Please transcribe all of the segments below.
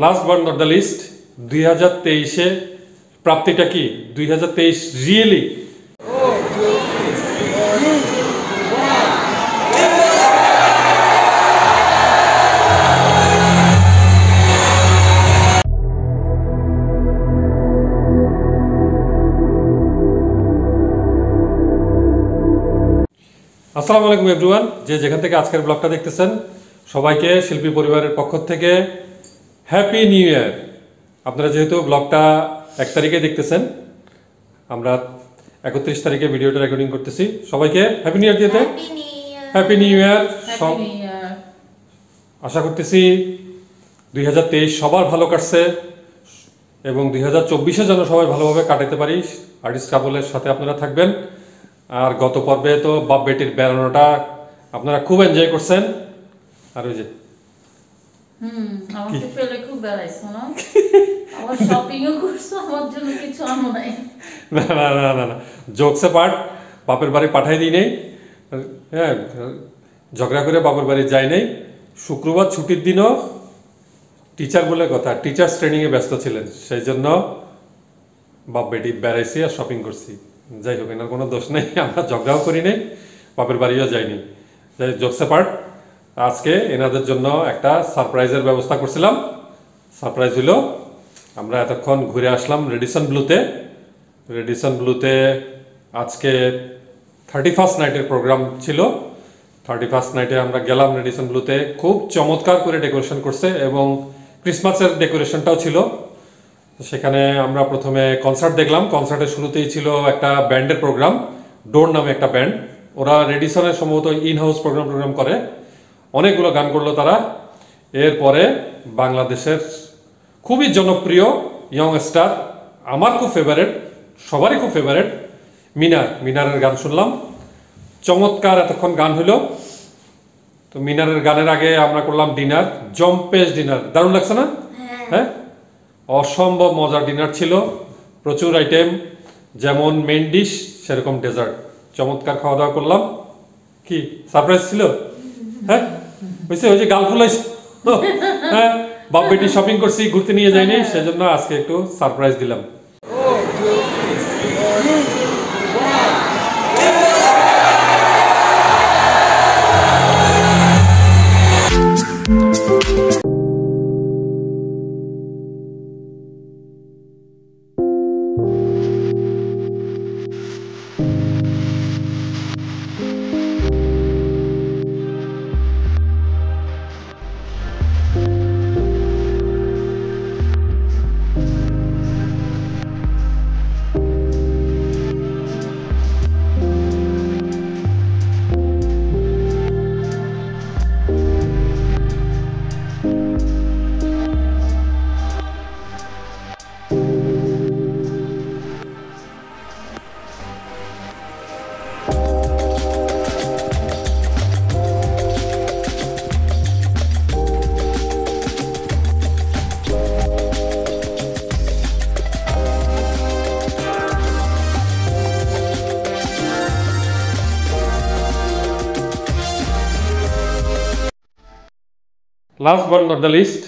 Last but not the least 2023-এ প্রাপ্তিটা কি? 2023 রিয়েলি আসসালামু আলাইকুম এভরিওয়ান, যে যেখান থেকে আজকের ব্লগটা দেখতেছেন সবাইকে শিল্পী পরিবারের পক্ষ থেকে হ্যাপি নিউ ইয়ার। আপনারা যেহেতু ব্লগটা 1 তারিখে দেখতেছেন, আমরা 31 তারিখে ভিডিওটা রেকর্ডিং করতেছি। সবাইকে হ্যাপি নিউ ইয়ার দিতে হ্যাপি নিউ ইয়ার। আশা করতেছি 2023 সবার ভালো কাটছে এবং 2024-এ যেন সবাই ভালোভাবে কাটাতে পারি। আর্টিস্ট কাপলের সাথে আপনারা থাকবেন। আর গত পর্বে তো বাপ বেটির বেড়ানোটা আপনারা খুব এনজয় করছেন। আর ওই যে আমাকে ফেলে খুব বেড়াইছো না? আবার শপিংও করছো, আমার জন্য কিছু আনো নাই? না না না না না, জোকসে পার্ট, বাপের বাড়ি পাঠাই দিই নেই। হ্যাঁ, ঝগড়া করে বাপের বাড়ি যাই নাই। শুক্রবার ছুটির দিনও টিচার বলে কথা, টিচার্স ট্রেনিংয়ে ব্যস্ত ছিলেন, সেই জন্য বাপ বেটি বেড়াইছি আর শপিং করছি। যাই হোক, এনার কোনো দোষ নেই, আমরা ঝগড়াও করি নাই, বাপের বাড়িও যাইনি। যাই জোকসে পার্ট, আজকে এনাদের জন্য একটা সারপ্রাইজের ব্যবস্থা করছিলাম। সারপ্রাইজ হলো, আমরা এতক্ষণ ঘুরে আসলাম রেডিসন ব্লুতে। রেডিসন ব্লুতে আজকে 31st নাইটের প্রোগ্রাম ছিল। 31st নাইটে আমরা গেলাম রেডিসন ব্লুতে। খুব চমৎকার করে ডেকোরেশন করছে এবং ক্রিসমাসের ডেকোরেশনটাও ছিল। সেখানে আমরা প্রথমে কনসার্ট দেখলাম। কনসার্টের শুরুতেই ছিল একটা ব্যান্ডের প্রোগ্রাম, ডোর নামে একটা ব্যান্ড। ওরা রেডিসনের সম্ভবত ইন হাউস প্রোগ্রাম করে, অনেকগুলো গান করলো তারা। এরপরে বাংলাদেশের খুবই জনপ্রিয় ইয়ং স্টার, আমার খুব ফেভারেট, সবারই খুব ফেভারেট, মিনারের গান শুনলাম। চমৎকার এতক্ষণ গান হলো। তো মিনারের গানের আগে আমরা করলাম ডিনার, জম্পেশ ডিনার। দারুণ লাগছে না? হ্যাঁ, অসম্ভব মজার ডিনার ছিল। প্রচুর আইটেম, যেমন মেইন ডিশ সেরকম ডেজার্ট। চমৎকার খাওয়া দাওয়া করলাম। কি সারপ্রাইজ ছিল? হ্যাঁ বুঝছে, ওই যে গাল ফুলাইছে। হ্যাঁ, বাপ বেটি শপিং করছি, ঘুরতে নিয়ে যাইনি, সেজন্য আজকে একটু সারপ্রাইজ দিলাম। Last but not the least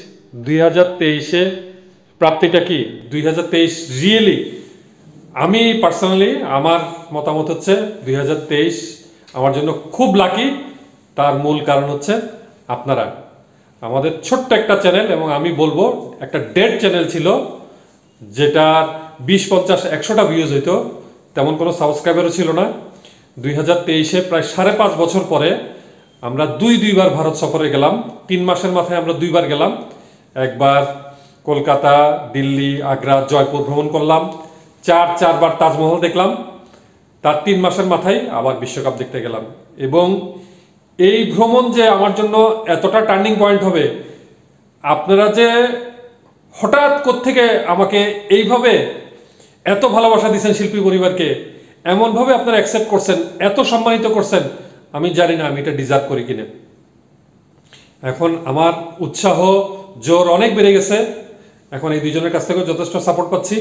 2023-এ প্রাপ্তিটা কি? 2023 রিয়েলি, আমি পার্সোনালি আমার মতামত হচ্ছে 2023 আমার জন্য খুব লাকি। তার মূল কারণ হচ্ছে আপনারা। আমাদের ছোট্ট একটা চ্যানেল, এবং আমি বলবো একটা ডেড চ্যানেল ছিল, যেটার 20, 50, 100টা ভিউজ হইতো, তেমন কোনো সাবস্ক্রাইবারও ছিল না। 2023-এ প্রায় 5.5 বছর পরে আমরা দুইবার ভারত সফরে গেলাম। 3 মাসের মাথায় আমরা 2বার গেলাম। একবার কলকাতা, দিল্লি, আগ্রা, জয়পুর ভ্রমণ করলাম। 4বার তাজমহল দেখলাম। তার 3 মাসের মাথায় আবার বিশ্বকাপ দেখতে গেলাম। এবং এই ভ্রমণ যে আমার জন্য এতটা টার্নিং পয়েন্ট হবে, আপনারা যে হঠাৎ কোত্থেকে আমাকে এইভাবে এত ভালোবাসা দিচ্ছেন শিল্পী পরিবারকে, এমনভাবে আপনারা অ্যাকসেপ্ট করছেন, এত সম্মানিত করছেন, আমি জানি না আমি এটা ডিজার্ভ করি কিনা। এখন আমার উৎসাহ জোর অনেক বেড়ে গেছে। এখন এই দুজনের কাছ থেকেও যথেষ্ট সাপোর্ট পাচ্ছি।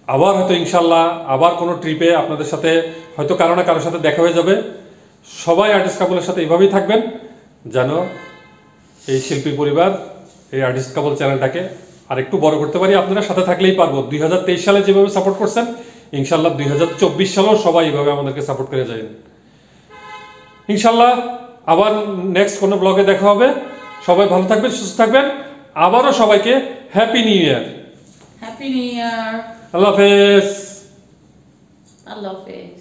আবার হয়তো ইনশাল্লাহ আবার কোনো ট্রিপে আপনাদের সাথে হয়তো কারো না কারোর সাথে দেখা হয়ে যাবে। সবাই আর্টিস্ট কাপলের সাথে এইভাবেই থাকবেন, যেন এই শিল্পী পরিবার এই আর্টিস্ট কাপল চ্যানেলটাকে আর একটু বড় করতে পারি, আপনারা সাথে থাকলেই পারবো। 2023 সালে যেভাবে সাপোর্ট করছেন, ইনশাল্লাহ 2024 সালেও সবাই এইভাবে আমাদেরকে সাপোর্ট করে যাবেন ইনশাল্লাহ। আবার নেক্সট কোনো ব্লগে দেখা হবে। সবাই ভালো থাকবেন, সুস্থ থাকবেন। আবারও সবাইকে happy new year. Happy new year. আল্লাহ হাফেজ। আল্লাহ হাফেজ।